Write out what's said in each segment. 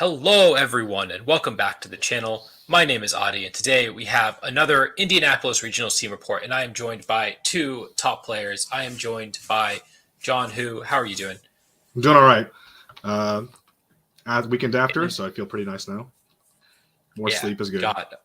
Hello everyone and welcome back to the channel. My name is Adi and today we have another Indianapolis Regionals team report and I am joined by two top players. I am joined by Jon Hu. How are you doing? I'm doing all right. At weekend after, so I feel pretty nice now. More sleep is good. Got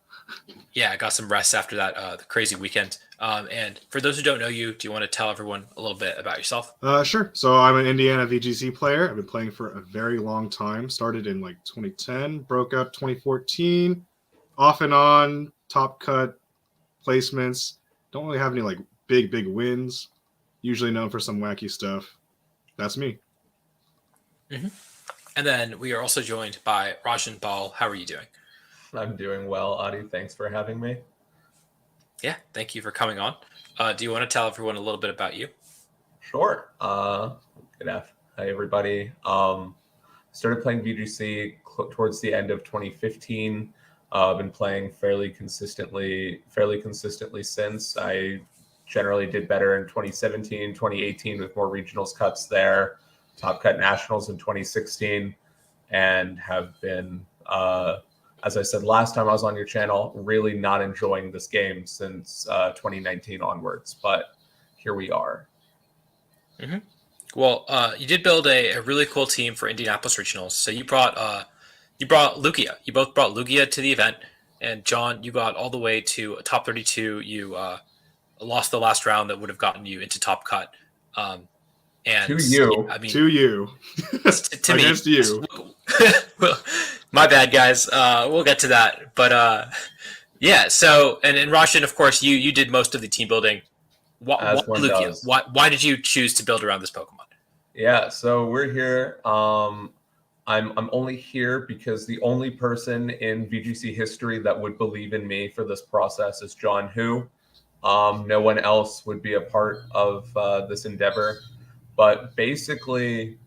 some rest after that the crazy weekend. And for those who don't know you, do you want to tell everyone a little bit about yourself? Sure. So I'm an Indiana VGC player. I've been playing for a very long time. Started in 2010, broke up 2014, off and on, top cut placements. Don't really have any big wins. Usually known for some wacky stuff. That's me. Mm-hmm. And then we are also joined by Rajan. How are you doing? I'm doing well, Adi. Thanks for having me. Yeah, thank you for coming on. Do you want to tell everyone a little bit about you? Sure. Good afternoon. Hi, everybody. Started playing VGC towards the end of 2015. I've been playing fairly consistently since. I generally did better in 2017, 2018 with more regionals cuts there, top cut nationals in 2016, and have been, as I said last time I was on your channel, really not enjoying this game since 2019 onwards. But here we are. Mm-hmm. Well, you did build a really cool team for Indianapolis Regionals. So you brought Lugia. You both brought Lugia to the event, and John, you got all the way to top 32. You lost the last round that would have gotten you into top cut. And to you, I mean, to you, to me, against you. Well, my bad, guys. We'll get to that, but yeah. So, and Rajan, of course, you did most of the team building. Why did you choose to build around this Pokemon? Yeah, so we're here. I'm only here because the only person in VGC history that would believe in me for this process is Jon Hu. No one else would be a part of this endeavor. But basically,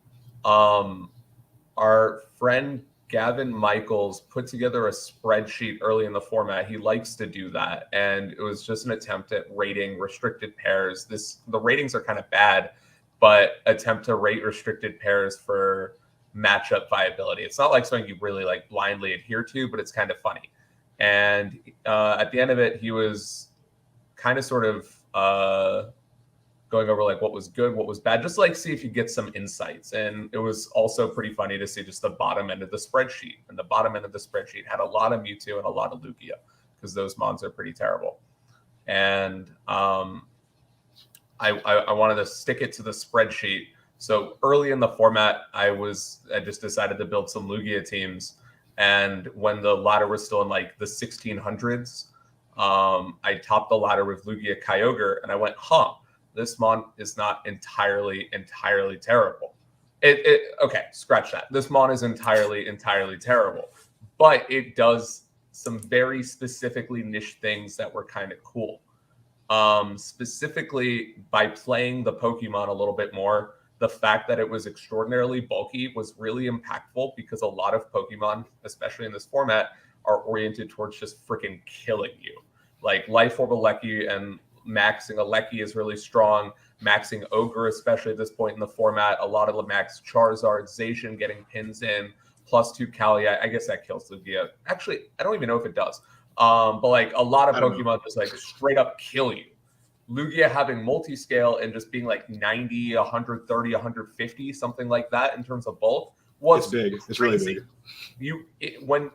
our friend Gavin Michaels put together a spreadsheet early in the format. He likes to do that. And it was just an attempt at rating restricted pairs. The ratings are kind of bad, but attempt to rate restricted pairs for matchup viability. It's not like something you really blindly adhere to, but it's kind of funny. And at the end of it, he was kind of sort of going over what was good, what was bad, just see if you get some insights. And it was also pretty funny to see just the bottom end of the spreadsheet. And the bottom end of the spreadsheet had a lot of Mewtwo and a lot of Lugia because those mons are pretty terrible. And I wanted to stick it to the spreadsheet. So early in the format, I just decided to build some Lugia teams. And when the ladder was still in the 1600s, I topped the ladder with Lugia Kyogre, and I went, this mon is not entirely terrible. Okay, scratch that. This mon is entirely terrible, but it does some very specifically niche things that were kind of cool. Specifically, by playing the Pokemon a little bit more, the fact that it was extraordinarily bulky was really impactful because a lot of Pokemon, especially in this format, are oriented towards just freaking killing you. Life Orb Alecki and maxing Alecki is really strong. Maxing Ogre, especially at this point in the format, a lot of the max Charizard, Zacian getting pins in, +2 Cali. I guess that kills Lugia. Actually, I don't even know if it does. But a lot of Pokemon just straight up kill you. Lugia having multi-scale and just being 90, 130, 150, something like that in terms of bulk was big. It's really big. When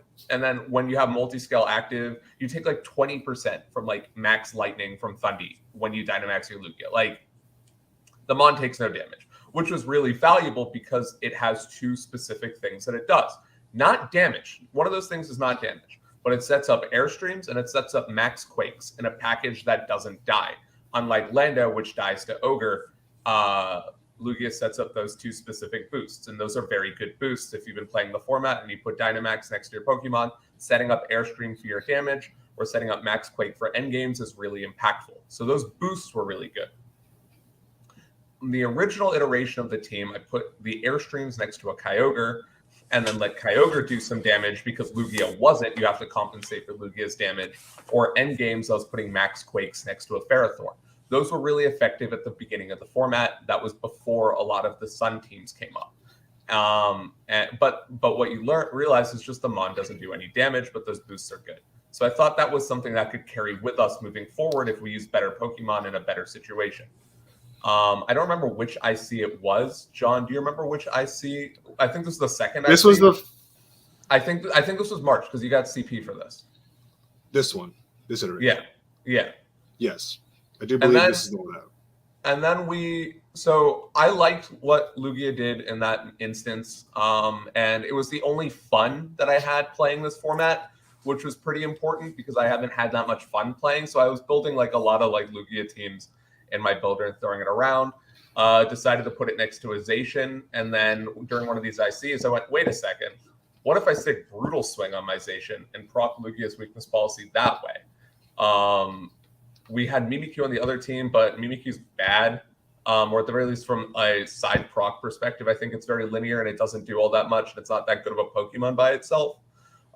you have multi-scale active, you take 20% from max lightning from Thundy when you Dynamax your Lugia. The mon takes no damage, which was really valuable because it has two specific things that it does. Not damage. One of those things is not damage, but it sets up Airstreams and it sets up max Quakes in a package that doesn't die. Unlike Lando, which dies to Ogre, Lugia sets up those two specific boosts, and those are very good boosts if you've been playing the format and you put Dynamax next to your Pokemon. Setting up Airstream for your damage or setting up Max Quake for endgames is really impactful. So those boosts were really good. In the original iteration of the team, I put the Airstreams next to a Kyogre and then let Kyogre do some damage because Lugia wasn't. You have to compensate for Lugia's damage. Or endgames, I was putting Max Quakes next to a Ferrothorn. Those were really effective at the beginning of the format. That was before a lot of the Sun teams came up. But what you realize is just the Mon doesn't do any damage, but those boosts are good. So I thought that was something that could carry with us moving forward if we use better Pokemon in a better situation. I don't remember which IC it was. John, do you remember which IC? I think this was the second. This IC. was the. I think this was March because you got CP for this. This one, this iteration. Yeah. Yes, I do believe this is the one. And then so I liked what Lugia did in that instance, and it was the only fun that I had playing this format, which was pretty important because I haven't had that much fun playing. So I was building like a lot of like Lugia teams in my builder and throwing it around. Decided to put it next to a Zacian, and then during one of these ICs, I went, wait a second, what if I stick Brutal Swing on my Zacian and proc Lugia's weakness policy that way? We had Mimikyu on the other team, but Mimikyu's bad, or at the very least from a side proc perspective, I think it's very linear and it doesn't do all that much, and it's not that good of a Pokemon by itself.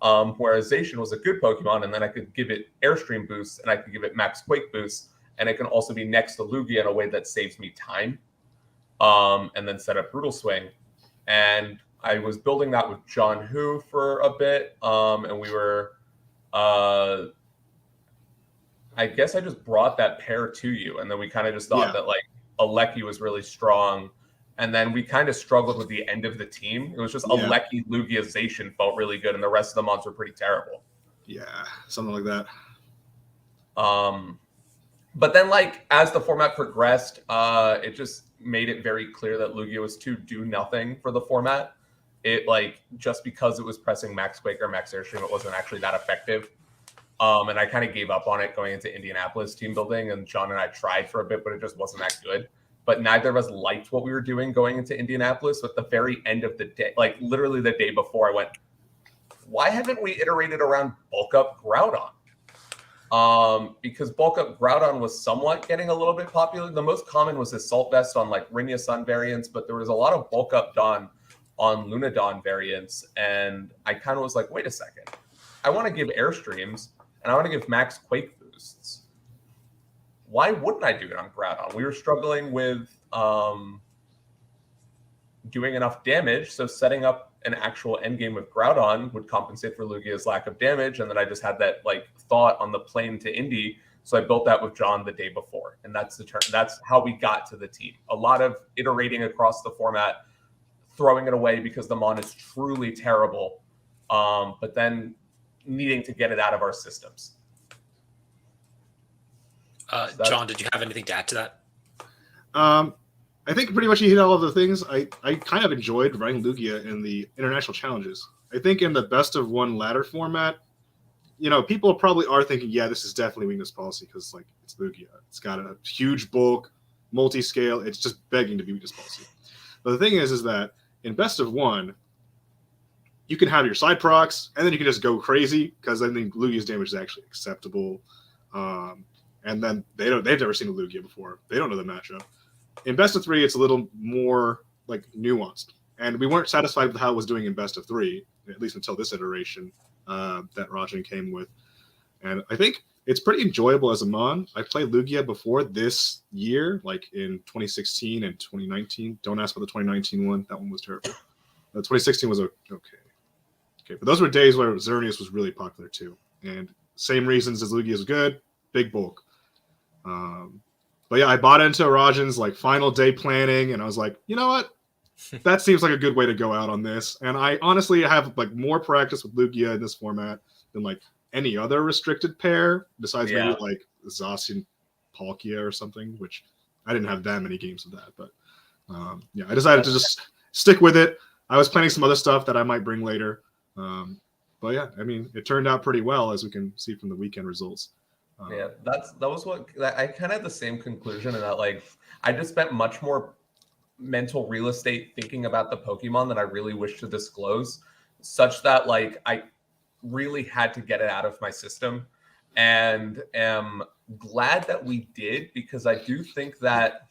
Whereas Zacian was a good Pokemon, and then I could give it Airstream boosts, and I could give it Max Quake boosts, and it can also be next to Lugia in a way that saves me time, and then set up Brutal Swing. And I was building that with Jon Hu for a bit, and we were... I guess I just brought that pair to you, and then we kind of just thought that like Alecki was really strong, and then we kind of struggled with the end of the team. It was just Alecki, Lugia, Zacian felt really good, and the rest of the mons were pretty terrible. Yeah, something like that. But then like as the format progressed, it just made it very clear that Lugia was to do nothing for the format. It like just because it was pressing Max Quake or Max Airstream, it wasn't actually that effective. And I kind of gave up on it going into Indianapolis team building, and John and I tried for a bit, but it just wasn't that good. But neither of us liked what we were doing going into Indianapolis. At the very end of the day, like literally the day before, I went, why haven't we iterated around Bulk Up Groudon? Because Bulk Up Groudon was somewhat getting a little bit popular. The most common was Assault Vest on like Rinya Sun variants, but there was a lot of Bulk Up Dawn on Lunadon variants. And I kind of was like, wait a second. I want to give Airstreams, and I want to give Max Quake boosts. Why wouldn't I do it on Groudon? We were struggling with doing enough damage, so setting up an actual endgame with Groudon would compensate for Lugia's lack of damage, and then I just had that like thought on the plane to Indy, so I built that with John the day before, and that's how we got to the team. A lot of iterating across the format, throwing it away because the mon is truly terrible, but then needing to get it out of our systems. John, did you have anything to add to that? I think pretty much you hit all of the things. I kind of enjoyed running Lugia in the international challenges. I think in the best of one ladder format, people probably are thinking, yeah, this is definitely weakness policy because like it's Lugia. It's got a huge bulk, multi-scale. It's just begging to be weakness policy. But the thing is that in best of one, you can have your side procs, and then you can just go crazy because I think Lugia's damage is actually acceptable. And then they've never seen a Lugia before. They don't know the matchup. In best of three, it's a little more like nuanced, and we weren't satisfied with how it was doing in best of three, at least until this iteration that Rajan came with. And I think it's pretty enjoyable as a mon. I played Lugia before this year, like in 2016 and 2019. Don't ask about the 2019 one. That one was terrible. The 2016 was okay. But those were days where Xerneas was really popular too. And same reasons as Lugia is good, big bulk. But yeah, I bought into Rajan's like final day planning, and I was like, you know what? That seems like a good way to go out on this. And I honestly have like more practice with Lugia in this format than like any other restricted pair, besides maybe like Zacian Palkia or something, which I didn't have that many games of that. But I decided to just stick with it. I was planning some other stuff that I might bring later. But yeah, I mean, it turned out pretty well, as we can see from the weekend results. That was what I kind of had the same conclusion, in that like I just spent much more mental real estate thinking about the Pokemon that I really wish to disclose, such that like I really had to get it out of my system, and am glad that we did, because I do think that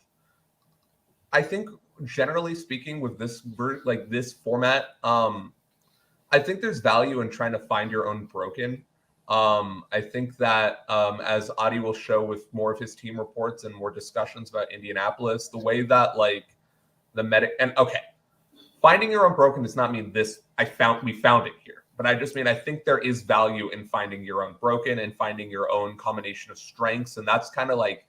generally speaking with this format, I think there's value in trying to find your own broken. I think that as Adi will show with more of his team reports and more discussions about Indianapolis, the way that like the medic, and okay, finding your Unbroken does not mean we found it here. But I just mean I think there is value in finding your Unbroken and finding your own combination of strengths. And that's kind of like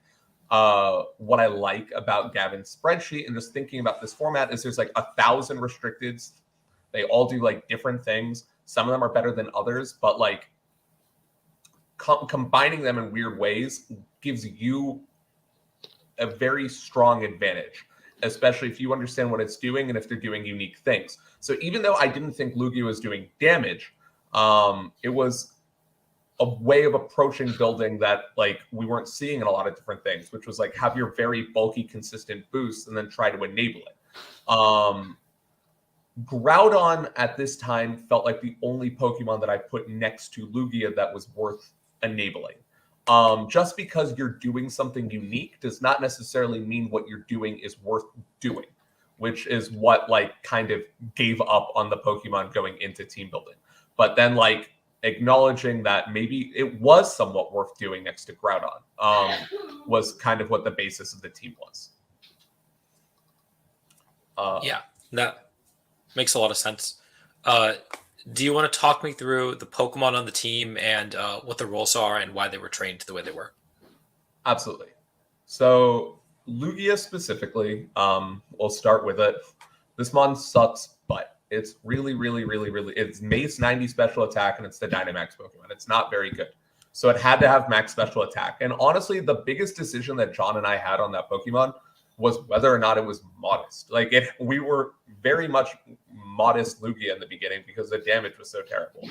what I like about Gavin's spreadsheet and just thinking about this format is there's like 1,000 restricteds. They all do like different things. Some of them are better than others, but like combining them in weird ways gives you a very strong advantage, especially if you understand what it's doing and if they're doing unique things. So even though I didn't think Lugia was doing damage, it was a way of approaching building that like we weren't seeing in a lot of different things, which was like have your very bulky, consistent boost and then try to enable it. Groudon at this time felt like the only Pokemon that I put next to Lugia that was worth enabling. Just because you're doing something unique does not necessarily mean what you're doing is worth doing, which is what like kind of gave up on the Pokemon going into team building. But then like acknowledging that maybe it was somewhat worth doing next to Groudon was kind of what the basis of the team was. Yeah, that makes a lot of sense. Do you want to talk me through the Pokemon on the team and what the roles are and why they were trained the way they were? Absolutely. So Lugia specifically, we'll start with it. This mon sucks, but it's really, it's Mace 90 special attack and it's the Dynamax Pokemon. It's not very good. So it had to have max special attack. And honestly, the biggest decision that John and I had on that Pokemon was whether or not it was modest. Like we were very much modest Lugia in the beginning because the damage was so terrible.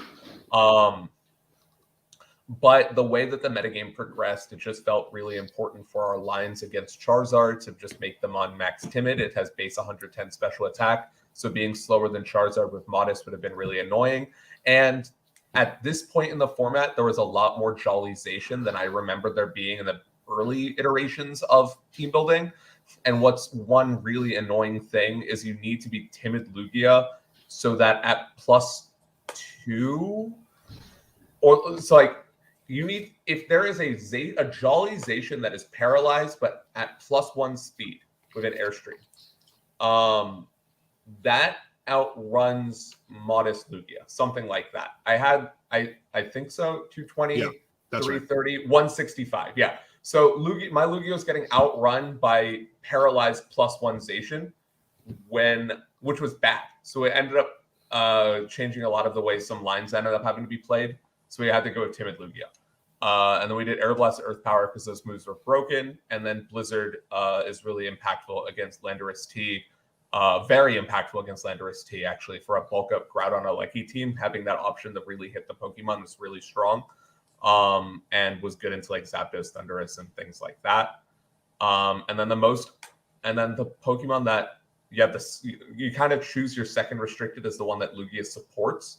But the way that the metagame progressed, it just felt really important for our lines against Charizard to just make them on max timid. It has base 110 special attack. So being slower than Charizard with modest would have been really annoying. And at this point in the format, there was a lot more Jollization than I remember there being in the early iterations of team building. And what's one really annoying thing is you need to be timid Lugia so that at +2 or so like you need if there is a Jollization that is paralyzed but at +1 speed with an airstream, that outruns modest Lugia, something like that. I think so, 220, yeah, that's 330, right. 165. Yeah. So my Lugia was getting outrun by paralyzed +1 Zation, which was bad. So it ended up changing a lot of the way some lines ended up having to be played. So we had to go with timid Lugia. And then we did Air Blast, Earth Power because those moves were broken. And then Blizzard is really impactful against Landorus T. Very impactful against Landorus T, actually, for a bulk up Groudon Alecki team. Having that option to really hit the Pokemon was really strong. And was good into like Zapdos, Thundurus, and things like that. And then the Pokemon that you kind of choose your second restricted as the one that Lugia supports.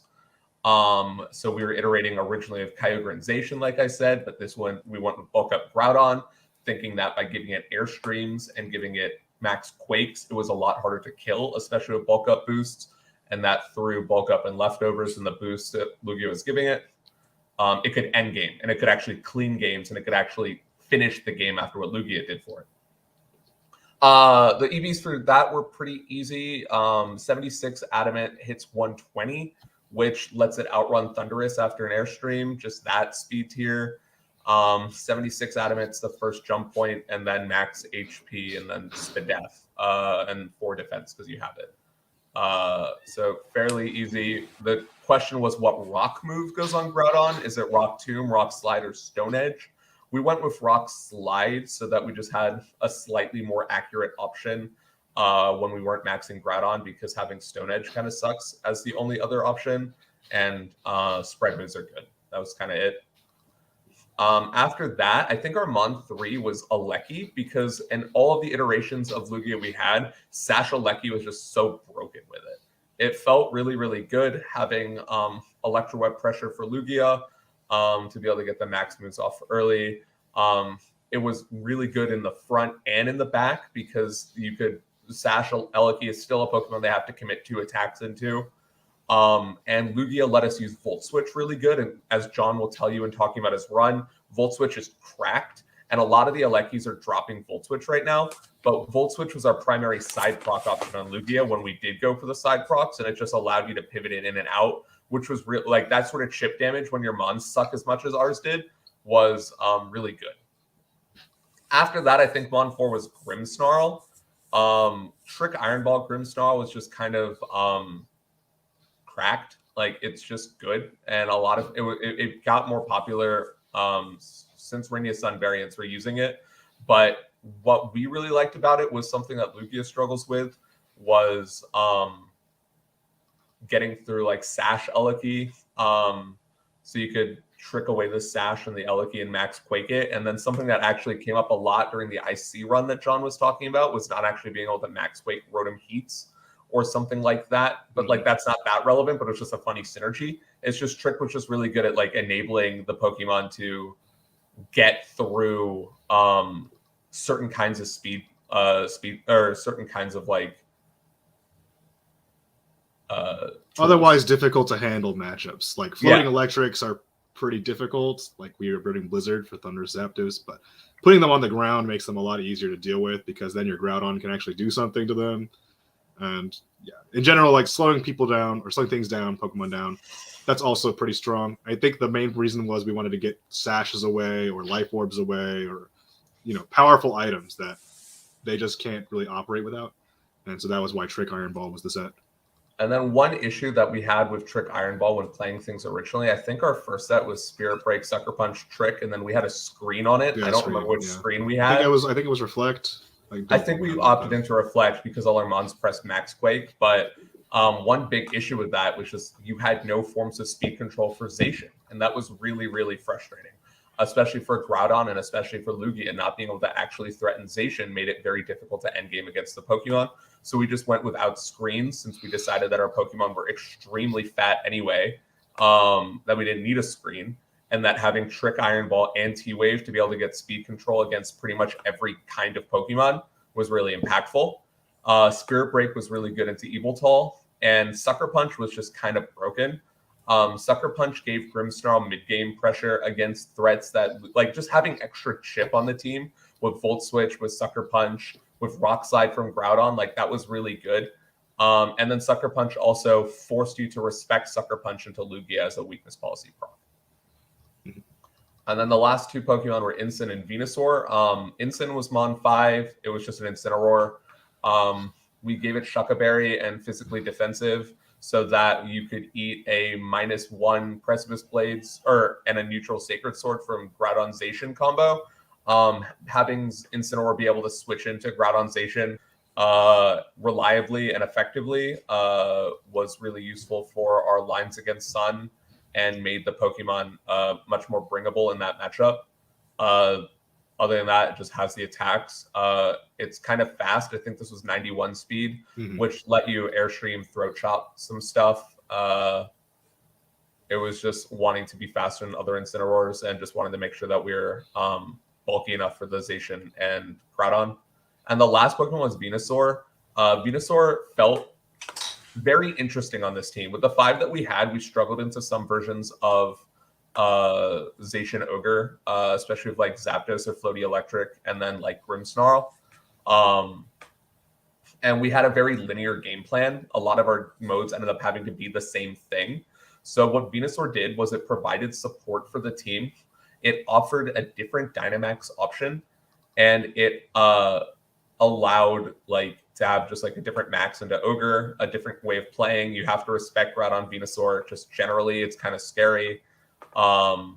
So we were iterating originally of Kyogre and Zacian, like I said, but this one we went with bulk up Groudon, thinking that by giving it Airstreams and giving it max Quakes, it was a lot harder to kill, especially with bulk up boosts, and that through bulk up and leftovers and the boost that Lugia was giving it. It could end game, and it could actually clean games, and it could actually finish the game after what Lugia did for it. The EVs for that were pretty easy. 76 Adamant hits 120, which lets it outrun Thundurus after an Airstream, just that speed tier. 76 Adamant's the first jump point, and then max HP, and then Spadef, and 4 defense because you have it. So fairly easy. The question was what rock move goes on Groudon? Is it Rock Tomb, Rock Slide, or Stone Edge? We went with Rock Slide so that we just had a slightly more accurate option when we weren't maxing Groudon, because having Stone Edge kind of sucks as the only other option, and spread moves are good. That was kind of it. After that, I think our Mon 3 was Alecki, because in all of the iterations of Lugia we had, Sash Alecki was just so broken with it. It felt really, really good having Electro Web pressure for Lugia to be able to get the max moves off early. It was really good in the front and in the back because you could Sash Alecki is still a Pokemon they have to commit 2 attacks into. And Lugia let us use Volt Switch really good. And as John will tell you in talking about his run, Volt Switch is cracked. and a lot of the Alekis are dropping Volt Switch right now. But Volt Switch was our primary side proc option on Lugia when we did go for the side procs, and it just allowed you to pivot in and out, which was like that sort of chip damage when your mons suck as much as ours did was really good. After that, I think Mon 4 was Grimmsnarl. Trick Iron Ball Grimmsnarl was just kind of cracked. Like, it's just good, and a lot of it got more popular since Rainier Sun variants were using it. But what we really liked about it was something that Lugia struggles with was getting through like Sash Eliki. So you could trick away the Sash and the Eliki and max Quake it. And then something that actually came up a lot during the IC run that John was talking about was not actually being able to max Quake Rotom Heats or something like that. But like, that's not that relevant, but it's just a funny synergy. It's just Trick was just really good at like enabling the Pokemon to get through certain kinds of speed or certain kinds of like otherwise difficult to handle matchups. Like floating electrics are pretty difficult. Like we were building Blizzard for Thunder Zapdos, but putting them on the ground makes them a lot easier to deal with because then your Groudon can actually do something to them. And yeah, in general, like slowing people down or slowing things down, Pokemon down, that's also pretty strong. I think the main reason was we wanted to get Sashes away or Life Orbs away or, you know, powerful items that they just can't really operate without. And so that was why Trick Iron Ball was the set. And then one issue that we had with Trick Iron Ball when playing things originally, I think our first set was Spirit Break, Sucker Punch, Trick, and then we had a screen on it. Yeah, I don't remember which screen we had. I think it was Reflect. I think we opted into Reflect because all our mons pressed Max Quake. But one big issue with that was just you had no forms of speed control for Zacian. And that was really, really frustrating, especially for Groudon and especially for Lugia. Not being able to actually threaten Zacian made it very difficult to end game against the Pokemon. So we just went without screens since we decided that our Pokemon were extremely fat anyway, that we didn't need a screen, and that having Trick Iron Ball and T-Wave to be able to get speed control against pretty much every kind of Pokemon was really impactful. Spirit Break was really good into Eviltal, and Sucker Punch was just kind of broken. Sucker Punch gave Grimmsnarl mid-game pressure against threats that, like, just having extra chip on the team with Volt Switch, with Sucker Punch, with Rock Slide from Groudon, like, that was really good. And then Sucker Punch also forced you to respect Sucker Punch into Lugia as a weakness policy proc. And then the last two Pokemon were Incin and Venusaur. Incin was Mon 5. It was just an Incineroar. We gave it Shucka Berry and physically defensive so that you could eat a -1 Precipice Blades and a neutral Sacred Sword from Groudon Zacian combo. Having Incineroar be able to switch into Groudon Zacian reliably and effectively was really useful for our lines against Sun and made the Pokemon much more bringable in that matchup. Other than that, it just has the attacks. It's kind of fast. I think this was 91 speed, which let you Airstream, Throat Chop some stuff. It was just wanting to be faster than other Incineroars and just wanted to make sure that we were bulky enough for the Zacian and Groudon. And the last Pokemon was Venusaur. Venusaur felt very interesting on this team. With the 5 that we had, we struggled into some versions of Zacian Ogre, especially with like Zapdos or Floaty Electric, and then like Grimmsnarl. And we had a very linear game plan. A lot of our modes ended up having to be the same thing. So what Venusaur did was it provided support for the team. It offered a different Dynamax option, and it allowed like to have just like a different max into Ogre, a different way of playing. You have to respect Groudon Venusaur. Just generally, it's kind of scary. And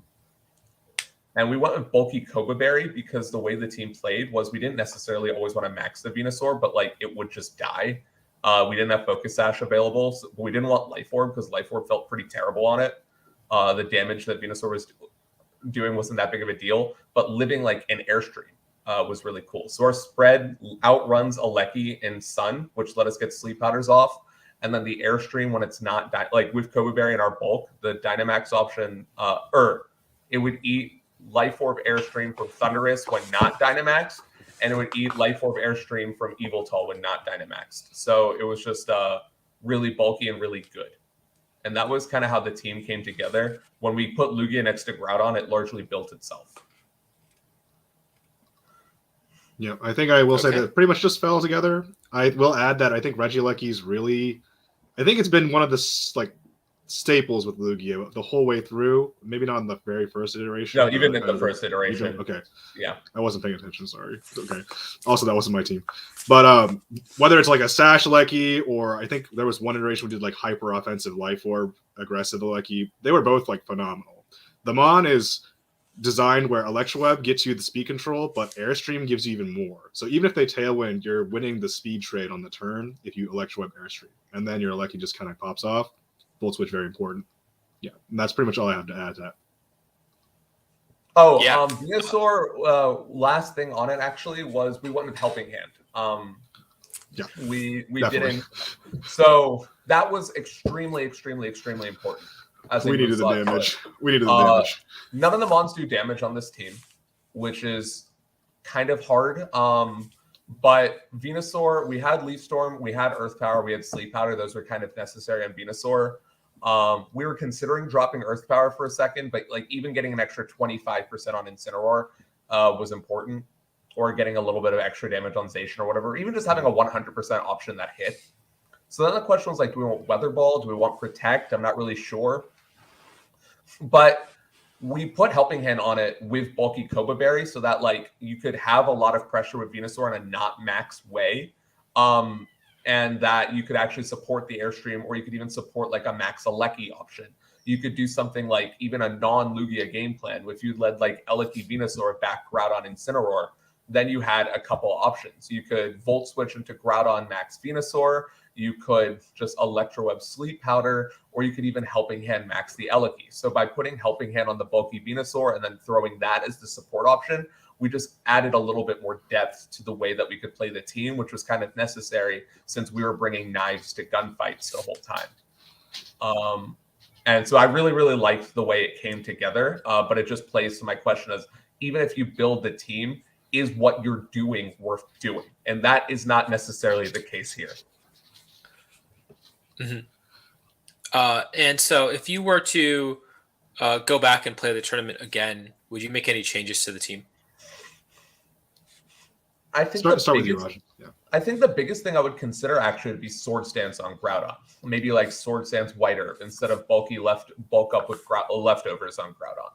we went with bulky Koba Berry because the way the team played was we didn't necessarily always want to max the Venusaur, but like it would just die. We didn't have Focus Sash available, so we didn't want Life Orb because Life Orb felt pretty terrible on it. The damage that Venusaur was doing wasn't that big of a deal, but living like an Airstream was really cool. So our spread outruns Aleki in Sun, which let us get Sleep Powders off. And then the Airstream, when it's not like with Koba Berry in our bulk, the Dynamax option, it would eat Life Orb Airstream from Thundurus when not Dynamax, and it would eat Life Orb Airstream from Eviltal when not Dynamaxed. So it was just really bulky and really good. And that was kind of how the team came together. When we put Lugia next to Groudon, it largely built itself. Yeah, I think I will say Okay. that pretty much just fell together. I will add that I think Regieleki's really, I think it's been one of the staples with Lugia the whole way through. Maybe not in the very first iteration. No, even in the as first iteration. okay, Yeah. I wasn't paying attention. Sorry. Okay. Also, that wasn't my team. But whether it's like a Sash Lecky or I think there was one iteration we did like hyper offensive Life Orb aggressive Lecky. They were both like phenomenal. The Mon is designed where Electroweb gets you the speed control, but Airstream gives you even more. So even if they tailwind, you're winning the speed trade on the turn if you Electroweb Airstream, and then your Lecky just kind of pops off. Volt Switch very important. Yeah, and that's pretty much all I have to add to that. Oh, Yeah. Venusaur, last thing on it actually was we went with Helping Hand. Yeah, we definitely. didn't. So that was extremely important. We needed the damage. We needed the damage. None of the mons do damage on this team, which is kind of hard. But Venusaur, we had Leaf Storm, we had Earth Power, we had Sleep Powder. Those were kind of necessary on Venusaur. We were considering dropping Earth Power for a second, but like even getting an extra 25% on Incineroar was important, or getting a little bit of extra damage on Zacian or whatever, even just having a 100% option that hit. So then the question was like, do we want Weather Ball? Do we want Protect? I'm not really sure. But we put Helping Hand on it with bulky Koba Berry so that like you could have a lot of pressure with Venusaur in a not max way. And that you could actually support the Airstream, or you could even support like a Max Alecki option. You could do something like even a non-Lugia game plan. If you led like Eleki Venusaur back Groudon Incineroar, then you had a couple options. You could Volt Switch into Groudon Max Venusaur. You could just Electroweb Sleep Powder, or you could even Helping Hand max the Eleki. So by putting Helping Hand on the bulky Venusaur and then throwing that as the support option, we just added a little bit more depth to the way that we could play the team, which was kind of necessary since we were bringing knives to gunfights the whole time. And so I really liked the way it came together, but it just plays to my question as even if you build the team, is what you're doing worth doing? And that is not necessarily the case here. Mm-hmm. And so if you were to go back and play the tournament again, would you make any changes to the team? I think start with you, Rajan. Yeah. I think the biggest thing I would consider actually would be Sword Stance on Groudon. Maybe like Sword Stance White Herb instead of bulk up with leftovers on Groudon.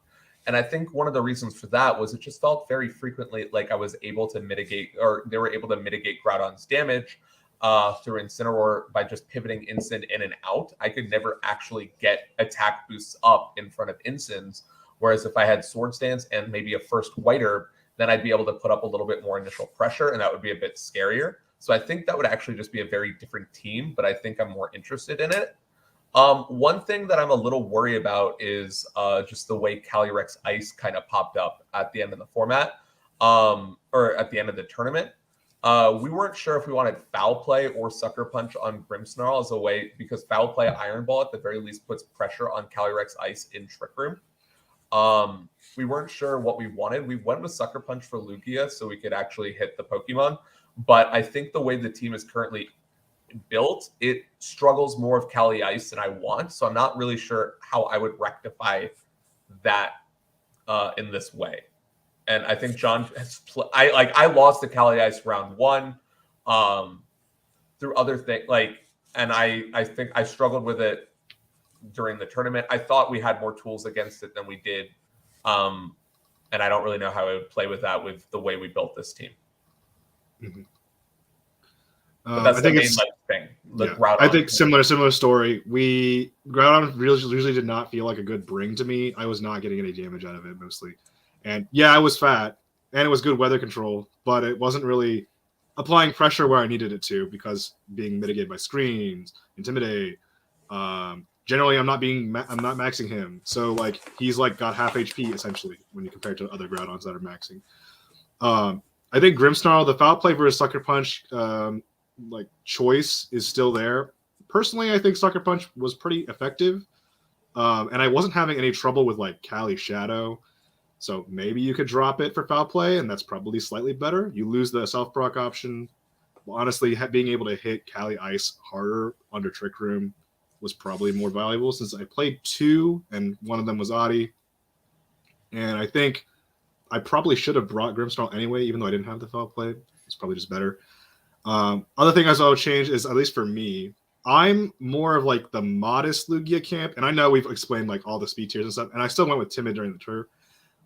And I think one of the reasons for that was it just felt very frequently like I was able to mitigate, or they were able to mitigate Groudon's damage through Incineroar by just pivoting Incin in and out. I could never actually get attack boosts up in front of Incins. Whereas if I had Sword Stance and maybe a first White Herb, then I'd be able to put up a little bit more initial pressure, and that would be a bit scarier. So I think that would actually just be a very different team, but I think I'm more interested in it. One thing that I'm a little worried about is just the way Calyrex Ice kind of popped up at the end of the format, or at the end of the tournament. We weren't sure if we wanted Foul Play or Sucker Punch on Grimmsnarl as a way, because Foul Play Iron Ball at the very least puts pressure on Calyrex Ice in Trick Room. We weren't sure what we wanted. We went with Sucker Punch for Lugia so we could actually hit the Pokemon. But I think the way the team is currently built, it struggles more of Cali Ice than I want. So I'm not really sure how I would rectify that in this way. And I think John has I lost to Cali Ice round 1 through other things, and I think I struggled with it during the tournament. I thought we had more tools against it than we did. And I don't really know how I would play with that with the way we built this team. Mm-hmm. But that's the main thing. I think similar story. Groudon usually did not feel like a good bring to me. I was not getting any damage out of it mostly. And yeah, I was fat and it was good weather control, but it wasn't really applying pressure where I needed it to because being mitigated by screens, intimidate. Generally, I'm not maxing him. So like he's like got half HP essentially when you compare it to other Groudons that are maxing. I think Grimmsnarl, the Foul Play versus Sucker Punch choice is still there. Personally, I think Sucker Punch was pretty effective. And I wasn't having any trouble with like Cali Shadow. So maybe you could drop it for Foul Play, and that's probably slightly better. You lose the self-proc option. Well, honestly, being able to hit Cali Ice harder under Trick Room was probably more valuable since I played 2, and one of them was Adi. And I think I probably should have brought Grimstall anyway, even though I didn't have the foul play. It's probably just better. Other thing I would change is, at least for me, I'm more of like the modest Lugia camp, and I know we've explained like all the speed tiers and stuff, and I still went with timid during the tour.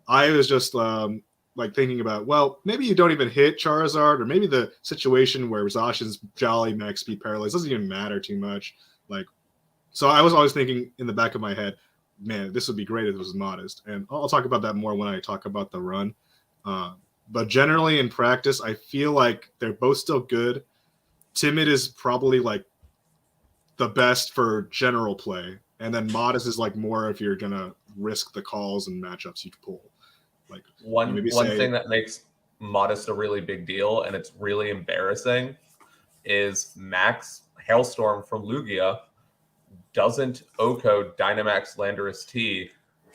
I was just like thinking about, well, maybe you don't even hit Charizard, or maybe the situation where Zacian's Jolly max speed paralyzed doesn't even matter too much. Like, so I was always thinking in the back of my head, man, this would be great if it was modest, and I'll talk about that more when I talk about the run. But generally in practice, I feel like they're both still good. Timid is probably like the best for general play, and then modest is like more if you're gonna risk the calls and matchups you pull. Like one thing that makes modest a really big deal, and it's really embarrassing, is Max Hailstorm from Lugia doesn't OHKO Dynamax Landorus T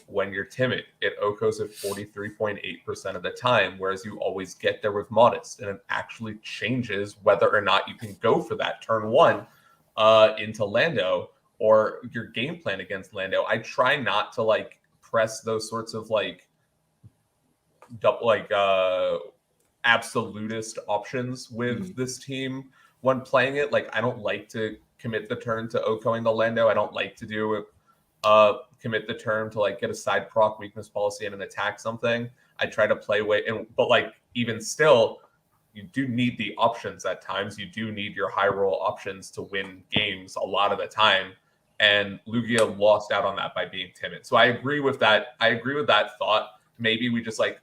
when you're timid. It OHKOs at 43.8% of the time, whereas you always get there with modest, and it actually changes whether or not you can go for that turn one into Lando or your game plan against Lando. I try not to like press those sorts of like absolutist options with this team when playing it. Like, I don't like to commit the turn to OHKOing the Lando. I don't like to do commit the turn to like get a side proc weakness policy and an attack something. I try to play but like even still, you do need the options at times. You do need your high roll options to win games a lot of the time. And Lugia lost out on that by being timid. So I agree with that. I agree with that thought. Maybe we just like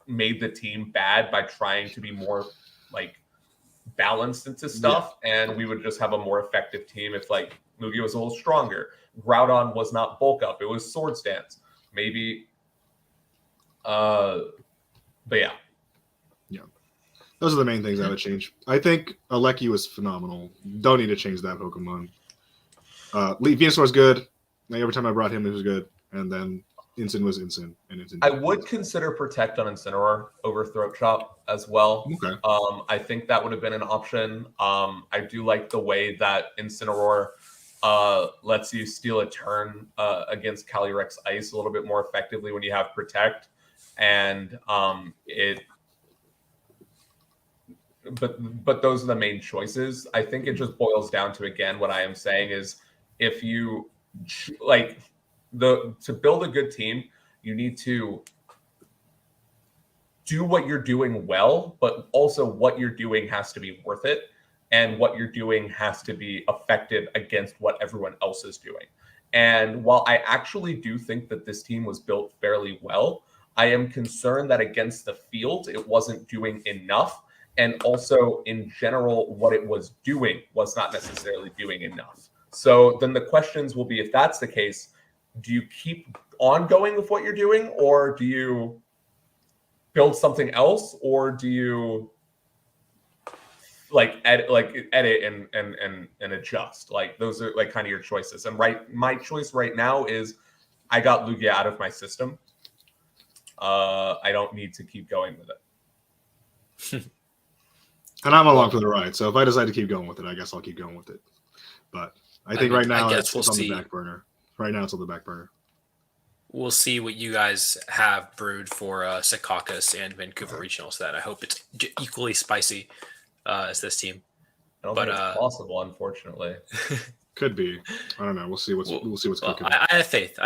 made the team bad by trying to be more like balanced into stuff, and we would just have a more effective team if like Lugia was a little stronger. Groudon was not bulk up; it was sword stance. Maybe, but yeah. Those are the main things I would change. I think Alecki was phenomenal. Don't need to change that Pokemon. Venusaur was good. Like, every time I brought him, it was good. And then Incin was Incin. I would consider Protect on Incineroar over Throat Chop as well. Okay. I think that would have been an option. I do like the way that Incineroar lets you steal a turn against Calyrex Ice a little bit more effectively when you have Protect. And but those are the main choices. I think it just boils down to, again, what I am saying is, if you like to build a good team, you need to do what you're doing well, but also what you're doing has to be worth it, and what you're doing has to be effective against what everyone else is doing. And while I actually do think that this team was built fairly well, I am concerned that against the field, it wasn't doing enough. And also, in general, what it was doing was not necessarily doing enough. So then the questions will be, if that's the case, do you keep on going with what you're doing, or do you build something else, or do you edit and adjust? Like, those are like kind of your choices. And my choice right now is I got Lugia out of my system. I don't need to keep going with it. And I'm along for the ride, so if I decide to keep going with it, I guess I'll keep going with it. But I think right now it's on the back burner. Right now it's on the back burner. We'll see what you guys have brewed for Secaucus and Vancouver Regionals. That I hope it's equally spicy as this team. I don't think it's possible, unfortunately. Could be. I don't know. We'll see what's cooking. I have faith.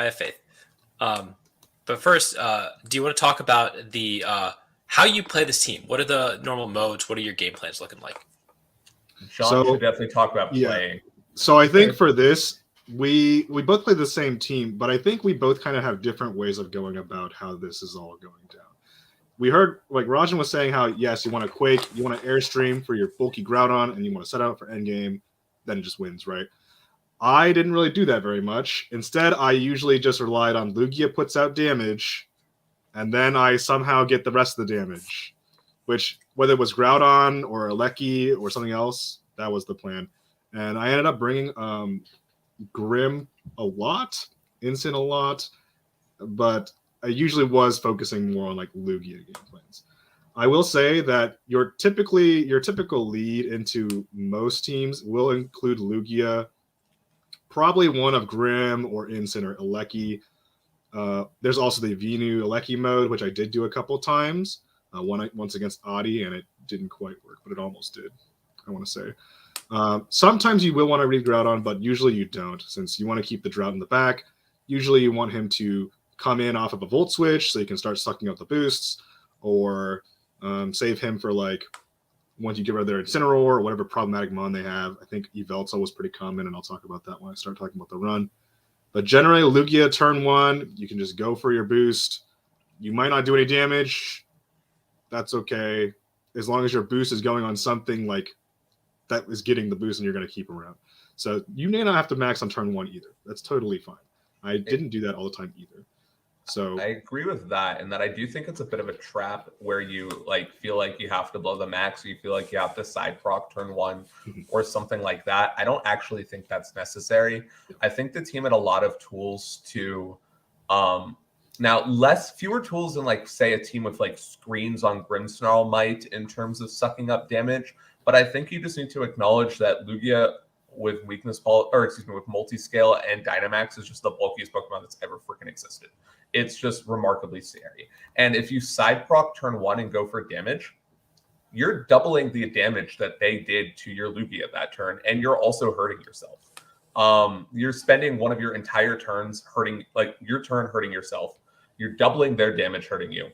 But first, do you want to talk about the how you play this team? What are the normal modes? What are your game plans looking like? John should definitely talk about playing. So I think for this, we both play the same team, but I think we both kind of have different ways of going about how this is all going down. We heard, like Rajan was saying, how yes, you want to Quake, you want to Airstream for your bulky Groudon, and you want to set out for endgame, then it just wins, right? I didn't really do that very much. Instead, I usually just relied on Lugia puts out damage, and then I somehow get the rest of the damage, which, whether it was Groudon or Alecki or something else, that was the plan. And I ended up bringing Grim a lot, Incin a lot, but I usually was focusing more on like Lugia game plans. I will say that your typical lead into most teams will include Lugia, probably one of Grim or Incin or Alecki. There's also the Venu Aleki mode, which I did do a couple times. Once against Adi, and it didn't quite work, but it almost did, I want to say. Sometimes you will want to read Groudon, but usually you don't, since you want to keep the drought in the back. Usually you want him to come in off of a Volt Switch so you can start sucking out the boosts, or save him for like once you get rid of their Incineroar or whatever problematic mon they have. I think Yveltal was pretty common, and I'll talk about that when I start talking about the run. But generally, Lugia turn 1, you can just go for your boost. You might not do any damage. That's okay. As long as your boost is going on something like that is getting the boost and you're going to keep around. So you may not have to max on turn 1 either. That's totally fine. I didn't do that all the time either. So I agree with that, and that I do think it's a bit of a trap where you like feel like you have to blow the max, or you feel like you have to side proc turn 1 or something like that. I don't actually think that's necessary. I think the team had a lot of tools to now fewer tools than like say a team with like screens on Grimmsnarl might in terms of sucking up damage, but I think you just need to acknowledge that Lugia with with multi-scale and Dynamax is just the bulkiest Pokemon that's ever freaking existed. It's just remarkably scary. And if you side proc turn 1 and go for damage, you're doubling the damage that they did to your Lugia that turn, and you're also hurting yourself. You're spending one of your entire turns hurting yourself. You're doubling their damage hurting you.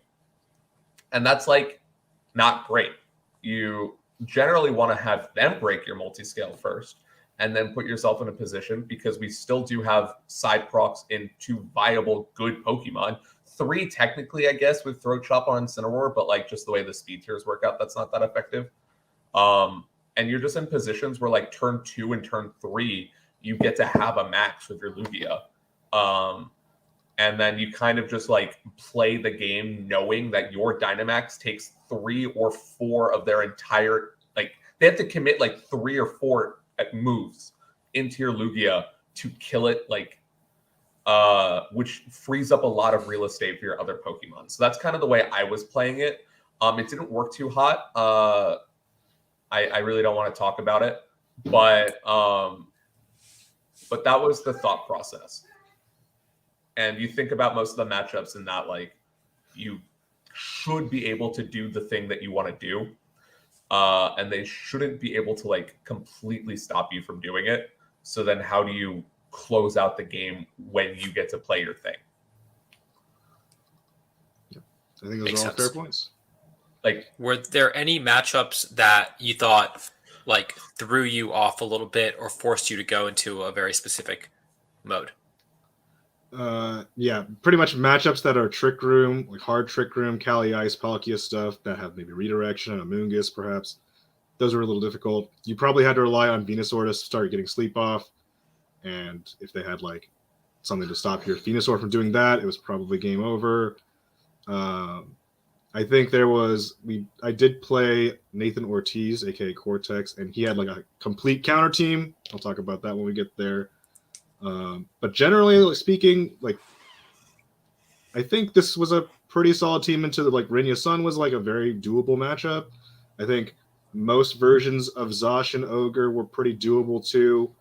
And that's like not great. You generally want to have them break your multi-scale first, and then put yourself in a position, because we still do have side procs in 2 viable, good Pokemon. 3 technically, I guess, with Throat Chop on Incineroar, but like just the way the speed tiers work out, that's not that effective. And you're just in positions where like turn 2 and turn 3, you get to have a max with your Lugia. And then you kind of just like play the game knowing that your Dynamax takes 3 or 4 of their entire, like they have to commit like 3 or 4 moves into your Lugia to kill it, like which frees up a lot of real estate for your other Pokemon. So that's kind of the way I was playing it. It didn't work too hot. I really don't want to talk about it, but that was the thought process. And you think about most of the matchups in that, like, you should be able to do the thing that you want to do. And they shouldn't be able to like completely stop you from doing it. So then how do you close out the game when you get to play your thing? Yep. I think those are all fair points. Like, were there any matchups that you thought like threw you off a little bit or forced you to go into a very specific mode? Yeah, pretty much matchups that are Trick Room, like hard Trick Room, Kali Ice, Palkia stuff that have maybe redirection, a Moongus perhaps. Those were a little difficult. You probably had to rely on Venusaur to start getting sleep off, and if they had like something to stop your Venusaur from doing that, it was probably game over. I think I did play Nathan Ortiz, aka Cortex, and he had like a complete counter team. I'll talk about that when we get there. But generally speaking, like I think this was a pretty solid team into the like Rinya Sun was like a very doable matchup. I think most versions of Zosh and Ogre were pretty doable too.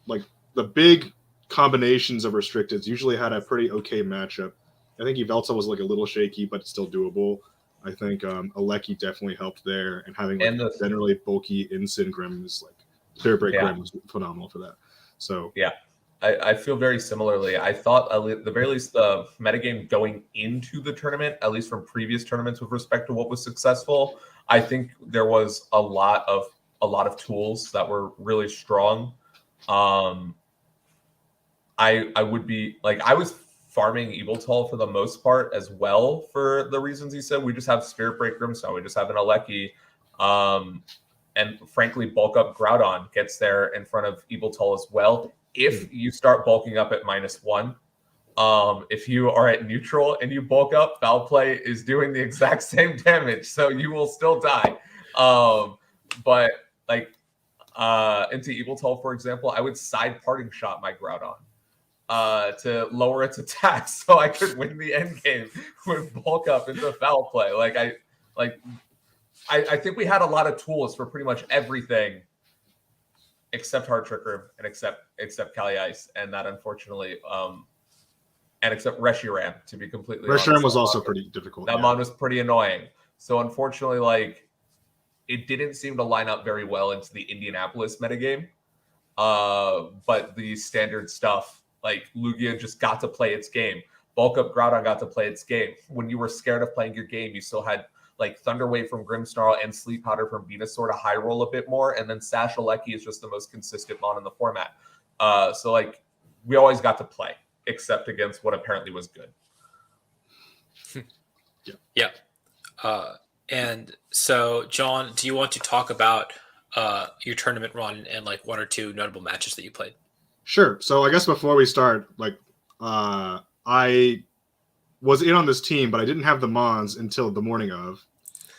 Like the big combinations of restricteds usually had a pretty okay matchup. I think Yveltal was like a little shaky, but still doable. I think Aleki definitely helped there, and having like a generally bulky Incin Grim is like Spirit Break Grim was phenomenal for that. So yeah, I feel very similarly. I thought at the very least the metagame going into the tournament, at least from previous tournaments with respect to what was successful, I think there was a lot of tools that were really strong. I would be like, I was farming Yveltal for the most part as well for the reasons he said. We just have Spirit Break Grimmsnarl, we just have an Aleki, and frankly, bulk up Groudon gets there in front of Yveltal as well. If you start bulking up at -1, if you are at neutral and you bulk up, Foul Play is doing the exact same damage, so you will still die. But like into Yveltal, for example, I would side parting shot my Groudon to lower its attack so I could win the end game with bulk up into Foul Play. I think we had a lot of tools for pretty much everything except Hard Trick Room and except Kali Ice, and that unfortunately and except Reshiram, to be completely Reshiram honest. was also pretty difficult. That mod was pretty annoying. So unfortunately, like, it didn't seem to line up very well into the Indianapolis metagame. But the standard stuff, like Lugia just got to play its game. Bulk Up Groudon got to play its game. When you were scared of playing your game, you still had like Thunderwave from Grimmsnarl and Sleep Powder from Venusaur to high roll a bit more. And then Sash Alecki is just the most consistent mon in the format. So like we always got to play, except against what apparently was good. Yeah. And so, John, do you want to talk about your tournament run and like one or two notable matches that you played? Sure. So I guess before we start, like, I was in on this team, but I didn't have the mons until the morning of.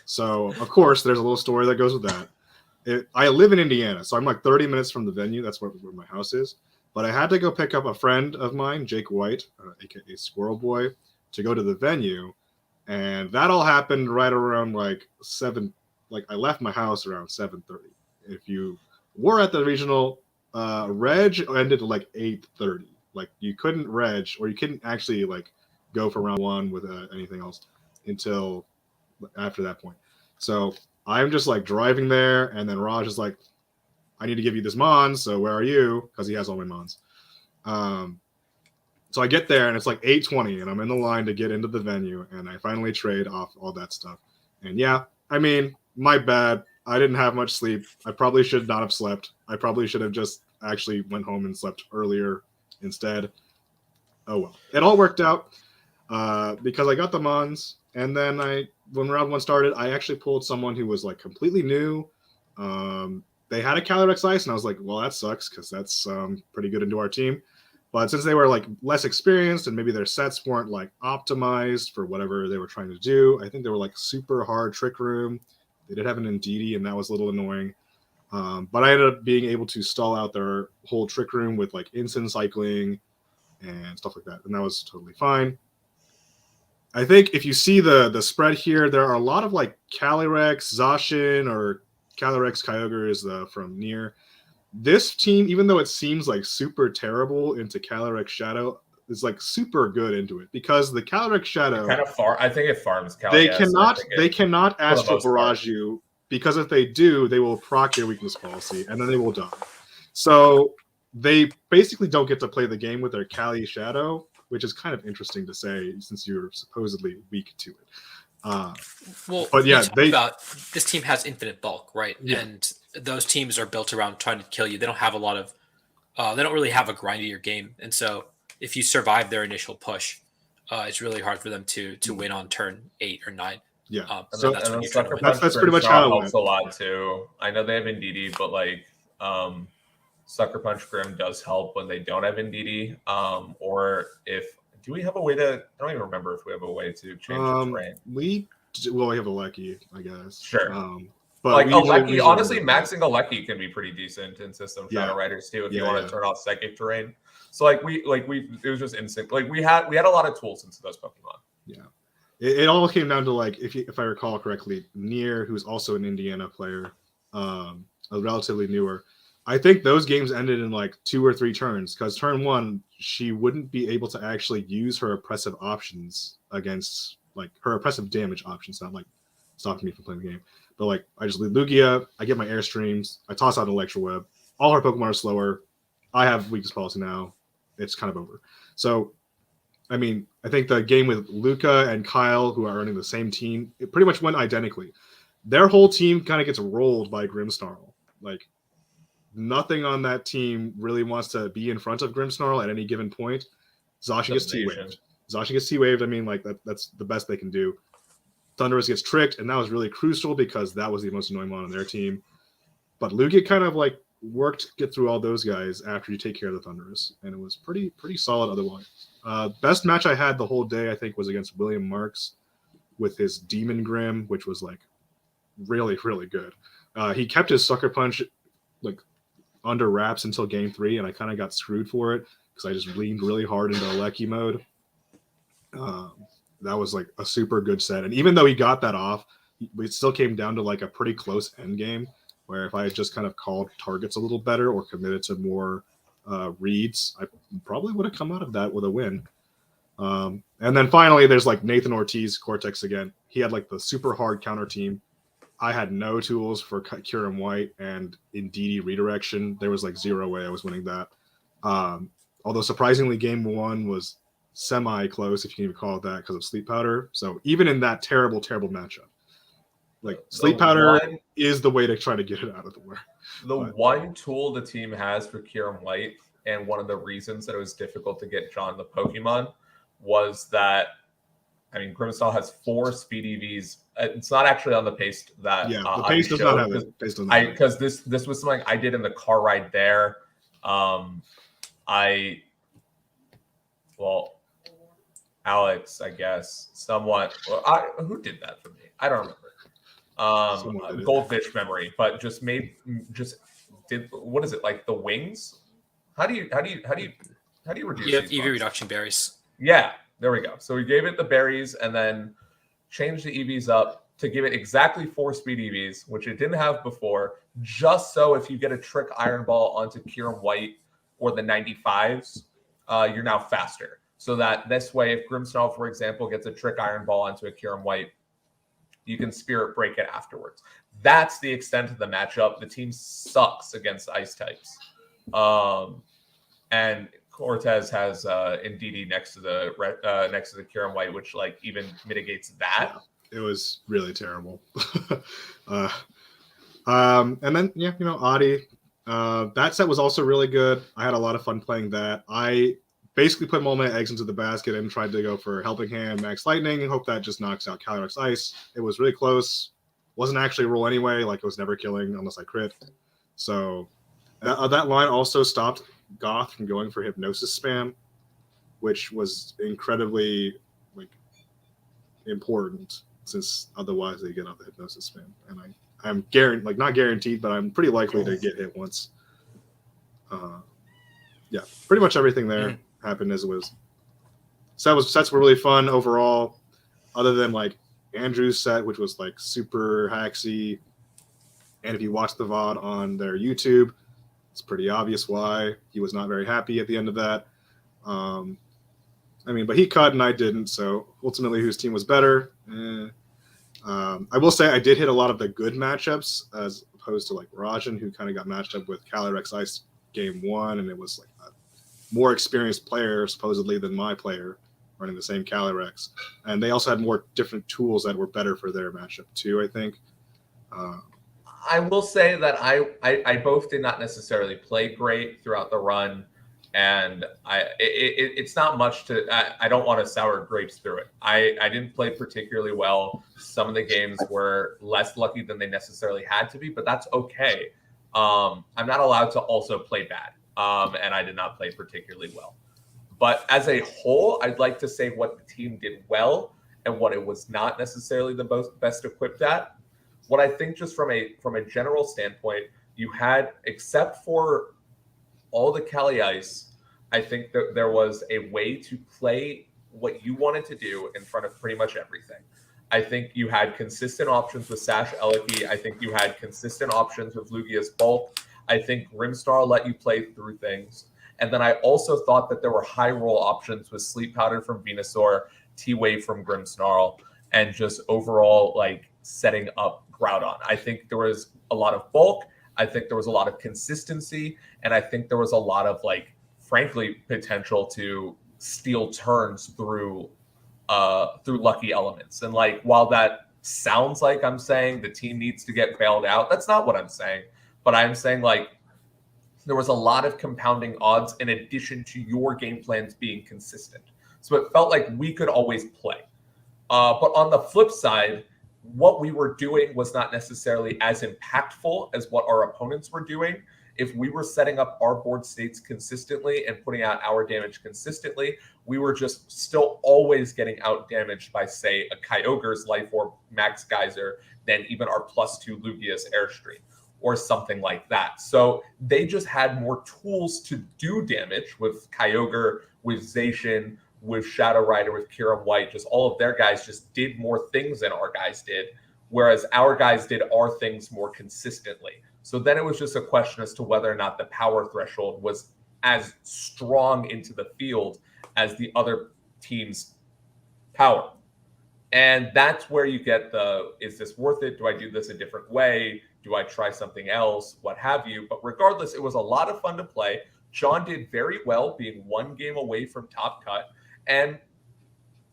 So of course, there's a little story that goes with that. I live in Indiana, so I'm like 30 minutes from the venue. That's where my house is. But I had to go pick up a friend of mine, Jake White, aka Squirrel Boy, to go to the venue. And that all happened right around like 7. Like I left my house around 7:30. If you were at the regional, reg ended at like 8:30. Like you couldn't reg, or you couldn't actually like go for round 1 with anything else until after that point. So I'm just like driving there, and then Raj is like, "I need to give you this mon. So where are you?" Because he has all my mons. So I get there and it's like 8:20 and I'm in the line to get into the venue, and I finally trade off all that stuff. And yeah, I mean, my bad. I didn't have much sleep. I probably should not have slept. I probably should have just actually went home and slept earlier instead. Oh well. It all worked out because I got the mons, and then when round 1 started, I actually pulled someone who was like completely new. They had a Calyrex Ice, and I was like, well, that sucks because that's pretty good into our team. But since they were like less experienced and maybe their sets weren't like optimized for whatever they were trying to do, I think they were like super hard Trick Room. They did have an Indeedee, and that was a little annoying. But I ended up being able to stall out their whole Trick Room with like instant cycling and stuff like that, and that was totally fine. I think if you see the spread here, there are a lot of like Calyrex, Zacian, or Calyrex Kyogre is from Nier. This team, even though it seems like super terrible into Calyrex Shadow, is like super good into it because the Calyrex Shadow Kind of far. I think it farms Calyrex. They cannot Astral Barrage you, because if they do, they will proc your weakness policy and then they will die. So they basically don't get to play the game with their Cali Shadow, which is kind of interesting to say since you're supposedly weak to it. Well, but yeah, this team has infinite bulk, right? Yeah. And those teams are built around trying to kill you. They don't have a lot of, they don't really have a grindier game, and so if you survive their initial push, it's really hard for them to win on turn 8 or 9. Yeah, so that's when you that's pretty much how it helps a lot too. I know they have Indeedee, but like Sucker Punch Grim does help when they don't have Indeedee. Or if do we have a way to? I don't even remember if we have a way to change the terrain. We have a Lecky, I guess. Sure. But like Alecki, honestly, maxing Alecki can be pretty decent in System Shadow Riders too if you want to turn off psychic terrain. So like we it was just instant. Like we had a lot of tools into those Pokemon. Yeah. It all came down to like if I recall correctly, Nier, who's also an Indiana player, a relatively newer. I think those games ended in like 2 or 3 turns because turn 1 she wouldn't be able to actually use her oppressive options against like her oppressive damage options, not like stopping me from playing the game. But like I just lead Lugia, I get my Airstreams, I toss out an Electro Web. All her Pokemon are slower. I have weakness policy now. It's kind of over. So I mean, I think the game with Luca and Kyle, who are running the same team, it pretty much went identically. Their whole team kind of gets rolled by Grimmsnarl. Like, nothing on that team really wants to be in front of Grimmsnarl at any given point. Zacian gets T-Waved. I mean, like, that's the best they can do. Thundurus gets tricked, and that was really crucial because that was the most annoying one on their team. But Lugia kind of, like, worked to get through all those guys after you take care of the Thundurus, and it was pretty solid otherwise. Best match I had the whole day, I think, was against William Marks with his Demon Grim, which was like really, really good. He kept his Sucker Punch like under wraps until game 3, and I kind of got screwed for it because I just leaned really hard into Alecki mode. That was like a super good set, and even though he got that off, it still came down to like a pretty close end game where if I had just kind of called targets a little better or committed to more reads, I probably would have come out of that with a win. And then finally, there's like Nathan Ortiz, Cortex again. He had like the super hard counter team. I had no tools for Kyurem White and Indeedee redirection. There was like zero way I was winning that. Although surprisingly, game one was semi-close, if you can even call it that, because of Sleep Powder. So even in that terrible, terrible matchup, like Sleep Powder is the way to try to get it out of the way. One tool the team has for Kyurem White, and one of the reasons that it was difficult to get John the Pokemon, was that, I mean, Grimmstall has 4 speed EVs. It's not actually on the paste that the paste does not have it. Because this was something I did in the car ride there. Alex, I guess, somewhat. Well, who did that for me? I don't remember. Goldfish memory, but just did, what is it, like the wings? How do you reduce? You have EV reduction berries. Yeah, there we go. So we gave it the berries and then changed the EVs up to give it exactly 4 speed EVs, which it didn't have before, just so if you get a trick Iron Ball onto Kyurem White or the 95s, you're now faster. So that this way, if Grimmsnarl, for example, gets a trick Iron Ball onto a Kyurem White, you can Spirit Break it afterwards. That's the extent of the matchup. The team sucks against Ice types. And Cortez has Indeedee next to the Kyurem White, which like even mitigates that. Yeah, it was really terrible. And then Adi. That set was also really good. I had a lot of fun playing that. I basically put all my eggs into the basket and tried to go for Helping Hand, Max Lightning, and hope that just knocks out Calyrex Ice. It was really close. Wasn't actually a roll anyway. Like, it was never killing unless I crit. So that line also stopped Goth from going for Hypnosis spam, which was incredibly important, since otherwise they get out the Hypnosis spam. And I'm not guaranteed, but I'm pretty likely to get hit once. Yeah, pretty much everything there happened as it was. Sets were really fun overall, other than like Andrew's set, which was like super hacksy. And if you watch the VOD on their YouTube, it's pretty obvious why he was not very happy at the end of that. But he cut and I didn't, so ultimately whose team was better? I will say I did hit a lot of the good matchups as opposed to like Rajan, who kind of got matched up with Calyrex Ice game 1, and it was like a more experienced player supposedly than my player running the same Calyrex. And they also had more different tools that were better for their matchup too, I think. I will say that I both did not necessarily play great throughout the run, and it's not much to. I don't want to sour grapes through it. I didn't play particularly well. Some of the games were less lucky than they necessarily had to be, but that's okay. I'm not allowed to also play bad, and I did not play particularly well. But as a whole, I'd like to say what the team did well and what it was not necessarily the best equipped at. What I think, just from a general standpoint, you had, except for all the Cali Ice, I think that there was a way to play what you wanted to do in front of pretty much everything. I think you had consistent options with Sash Eliki. I think you had consistent options with Lugia's Bulk. I think Grimmstar let you play through things. And then I also thought that there were high roll options with Sleep Powder from Venusaur, T-Wave from Grimmsnarl, and just overall like setting up Groudon. I think there was a lot of bulk. I think there was a lot of consistency, and I think there was a lot of frankly, potential to steal turns through lucky elements. And while that sounds like I'm saying the team needs to get bailed out, that's not what I'm saying. But I'm saying there was a lot of compounding odds in addition to your game plans being consistent. So it felt like we could always play. But on the flip side, what we were doing was not necessarily as impactful as what our opponents were doing. If we were setting up our board states consistently and putting out our damage consistently, we were just still always getting out damaged by, say, a Kyogre's Life Orb Max Geyser than even our +2 Lugia's Airstream or something like that. So they just had more tools to do damage with Kyogre, with Zacian, with Shadow Rider, with Kyurem White. Just all of their guys just did more things than our guys did, whereas our guys did our things more consistently. So then it was just a question as to whether or not the power threshold was as strong into the field as the other team's power. And that's where you get is this worth it? Do I do this a different way? Do I try something else? What have you? But regardless, it was a lot of fun to play. Jon did very well, being one game away from top cut. And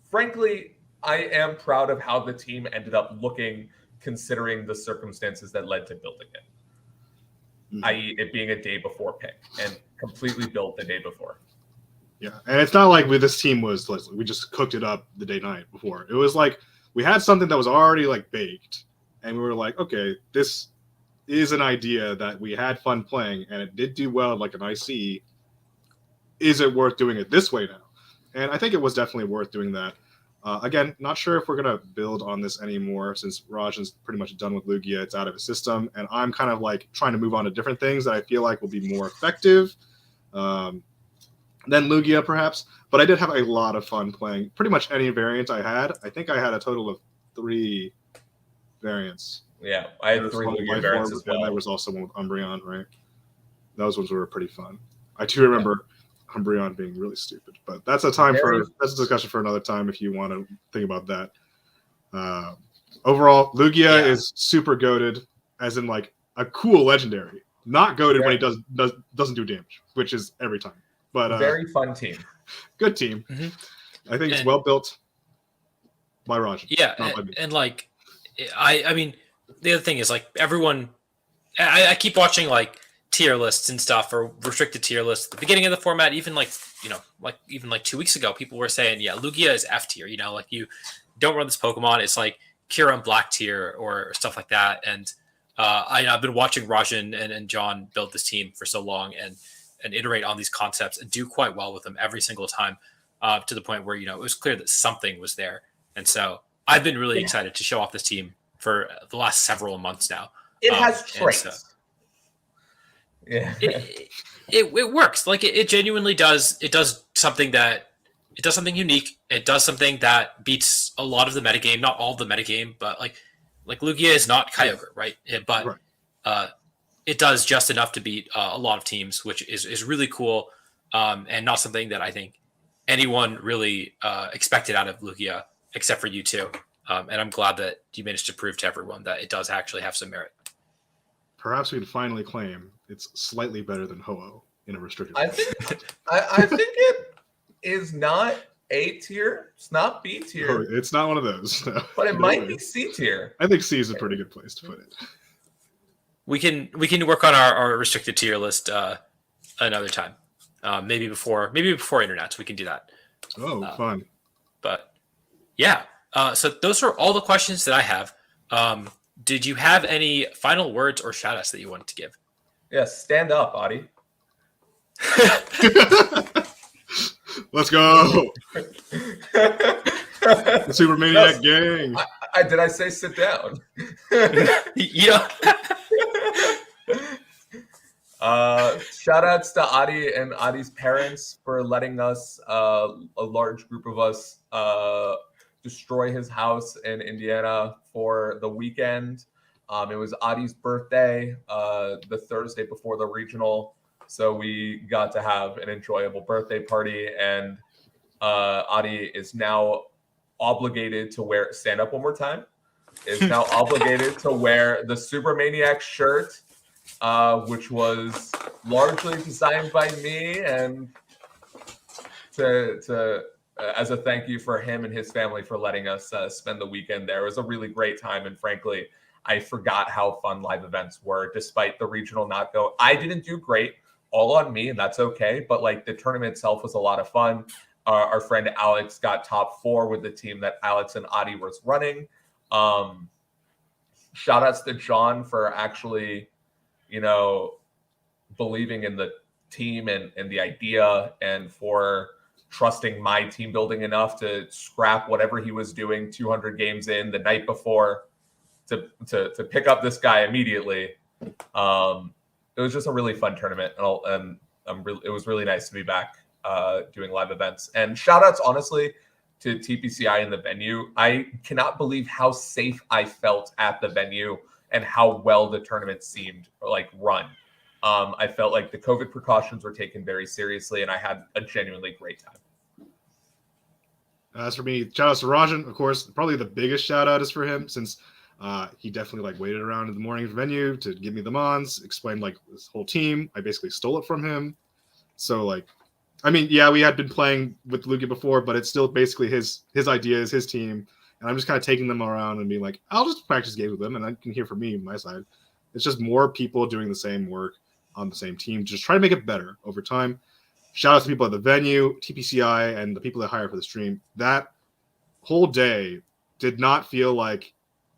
frankly, I am proud of how the team ended up looking, considering the circumstances that led to building it, i.e. it being a day before pick and completely built the day before. Yeah, and it's not like this team was we just cooked it up the day night before. It was like we had something that was already like baked, and we were like, okay, this is an idea that we had fun playing, and it did do well like an IC. Is it worth doing it this way now? And I think it was definitely worth doing that. Again, not sure if we're going to build on this anymore since Rajan's pretty much done with Lugia. It's out of his system, and I'm kind of like trying to move on to different things that I feel like will be more effective than Lugia, perhaps. But I did have a lot of fun playing pretty much any variant I had. I think I had a total of 3 variants. Yeah, I had 3 Lugia variants as well. And there was also one with Umbreon, right? Those ones were pretty fun. I do remember Umbreon being really stupid, but that's a discussion for another time if you want to think about that. Overall, Lugia is super goated, as in like a cool legendary. Not goated when he doesn't do damage, which is every time. But very fun team. Good team. I think it's well built by Rajan. Yeah, and like I mean, the other thing is like everyone. I keep watching like tier lists and stuff, or restricted tier lists at the beginning of the format. Even like even 2 weeks ago, people were saying, yeah, Lugia is F tier. Like you don't run this Pokemon. It's like Kira and Black tier or stuff like that. And I've been watching Rajan and Jon build this team for so long and iterate on these concepts and do quite well with them every single time, to the point where it was clear that something was there. And so I've been really excited to show off this team for the last several months now. It has traits. It works. Like it genuinely does. It does something unique. It does something that beats a lot of the metagame, not all of the metagame, but like Lugia is not Kyogre, right? But it does just enough to beat a lot of teams, which is really cool, and not something that I think anyone really expected out of Lugia, except for you two. And I'm glad that you managed to prove to everyone that it does actually have some merit. Perhaps we can finally claim it's slightly better than Ho-Oh in a restricted. I think it is not A tier. It's not B tier. Oh, it's not one of those. No. But it might be C tier. I think C is a pretty good place to put it. We can work on our restricted tier list another time. Maybe before Internets, we can do that. Oh, fun. But yeah. So those are all the questions that I have. Did you have any final words or shout-outs that you wanted to give? Yes, stand up, Adi. Let's go. The Super Maniac gang. Did I say sit down? Yeah. Shout-outs to Adi and Adi's parents for letting us, a large group of us, destroy his house in Indiana for the weekend. It was Adi's birthday, the Thursday before the regional, so we got to have an enjoyable birthday party, and Adi is now obligated to wear, stand up one more time, is now obligated to wear the Super Maniac shirt, which was largely designed by me, and to as a thank you for him and his family for letting us spend the weekend there. It was a really great time, and frankly, I forgot how fun live events were, despite the regional not go. I didn't do great, all on me, and that's okay, but like the tournament itself was a lot of fun. Our friend Alex got top 4 with the team that Alex and Adi was running. Shout outs to Jon for actually, believing in the team and the idea, and for trusting my team building enough to scrap whatever he was doing 200 games in the night before to pick up this guy immediately. It was just a really fun tournament, and it was really nice to be back doing live events. And shout outs, honestly, to TPCI in the venue. I cannot believe how safe I felt at the venue and how well the tournament seemed run. I felt like the COVID precautions were taken very seriously, and I had a genuinely great time. As for me, shout outs to Rajan, of course. Probably the biggest shout out is for him since he definitely like waited around in the morning venue to give me the mons, explained like this whole team. I basically stole it from him. So like, I mean, yeah, we had been playing with Lugia before, but it's still basically his ideas, his team, and I'm just kind of taking them around and being like, I'll just practice games with them, and I can hear from me on my side. It's just more people doing the same work on the same team, just try to make it better over time. Shout out to people at the venue, TPCI, and the people that hire for the stream. That whole day did not feel like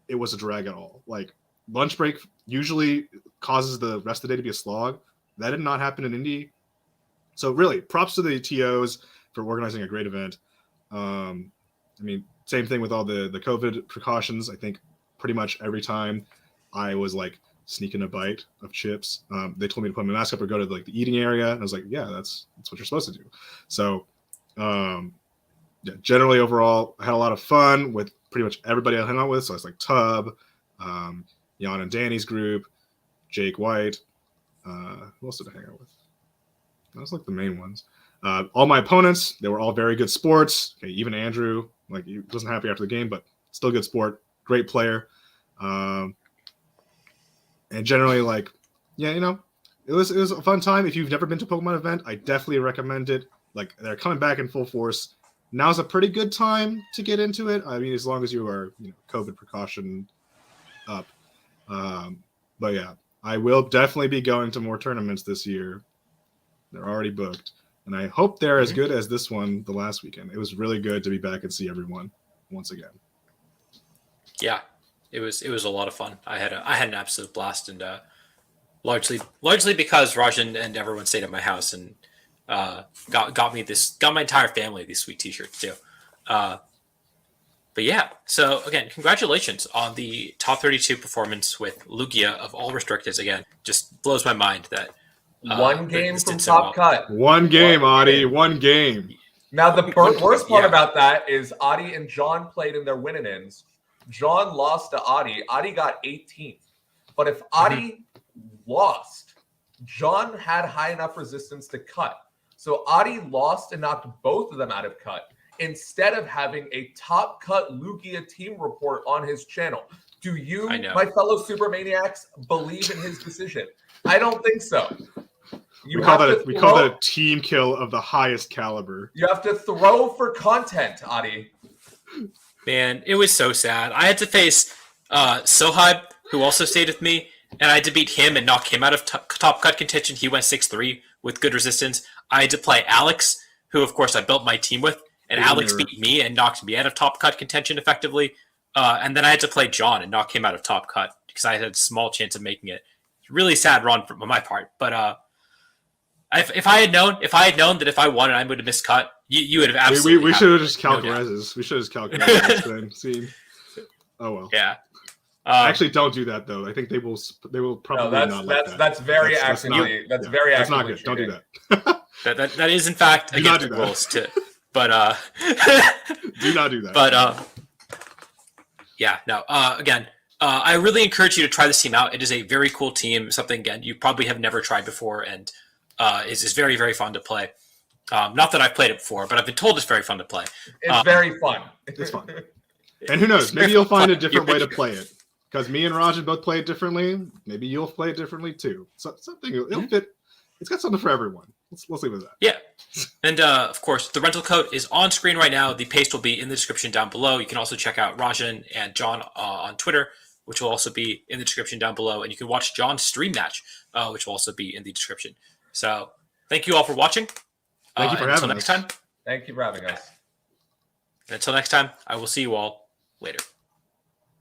it was a drag at all. Like lunch break usually causes the rest of the day to be a slog. That did not happen in Indy. So really, props to the TOs for organizing a great event. I mean, same thing with all the COVID precautions. I think pretty much every time I was like sneaking a bite of chips, they told me to put my mask up or go to like the eating area. And I was like, yeah, that's what you're supposed to do. So yeah, generally overall, I had a lot of fun with pretty much everybody I hung out with. So it's like Tub, Jan and Danny's group, Jake White. Who else did I hang out with? That was like the main ones. All my opponents, they were all very good sports. Okay, even Andrew, like he wasn't happy after the game, but still good sport, great player. And generally, like, yeah, you know, it was a fun time. If you've never been to a Pokemon event, I definitely recommend it. Like they're coming back in full force. Now's a pretty good time to get into it. I mean, as long as you are, you know, COVID precaution up. But yeah, I will definitely be going to more tournaments this year. They're already booked, and I hope they're as good as this one the last weekend. It was really good to be back and see everyone once again. Yeah, it was a lot of fun. I had an absolute blast, and largely because Rajan and everyone stayed at my house and got my entire family these sweet T-shirts too. But yeah, so again, congratulations on the top 32 performance with Lugia of all restricteds. Again, just blows my mind that. One game from Top Cut. One game, Adi. One game. Now, the worst part about that is Adi and John played in their win-ins. John lost to Adi. Adi got 18th. But if Adi lost, John had high enough resistance to cut. So Adi lost and knocked both of them out of cut instead of having a Top Cut Lugia team report on his channel. Do you, my fellow Super Maniacs, believe in his decision? I don't think so. We call that a team kill of the highest caliber. You have to throw for content, Adi. Man, it was so sad. I had to face Sohaib, who also stayed with me, and I had to beat him and knock him out of top cut contention. He went 6-3 with good resistance. I had to play Alex, who of course I built my team with, and Alex beat me and knocked me out of top cut contention effectively. And then I had to play John and knock him out of top cut because I had a small chance of making it. Really sad run on my part, but if I had known that if I won and I would have missed cut, you would have absolutely. We should have just calculated this. We should have just calculated this thing. See, oh well. Yeah. Actually, don't do that though. I think they will probably not like that. That's very accurately. That's very That's not accurately. good. Don't do that. that is in fact against the rules too. But do not do that. But yeah, no. Again. I really encourage you to try this team out. It is a very cool team. Something, again, you probably have never tried before, and is very, very fun to play. Not that I've played it before, but I've been told it's very fun to play. It's very fun. It's fun. And who knows? Maybe you'll find a different way to play it. Because me and Rajan both play it differently. Maybe you'll play it differently too. So something it'll fit. It's got something for everyone. Let's leave it at that. Yeah. And of course, the rental code is on screen right now. The paste will be in the description down below. You can also check out Rajan and John on Twitter, which will also be in the description down below. And you can watch John's stream match, which will also be in the description. So thank you all for watching. Thank you for having us. Thank you for having us. Until next time, I will see you all later.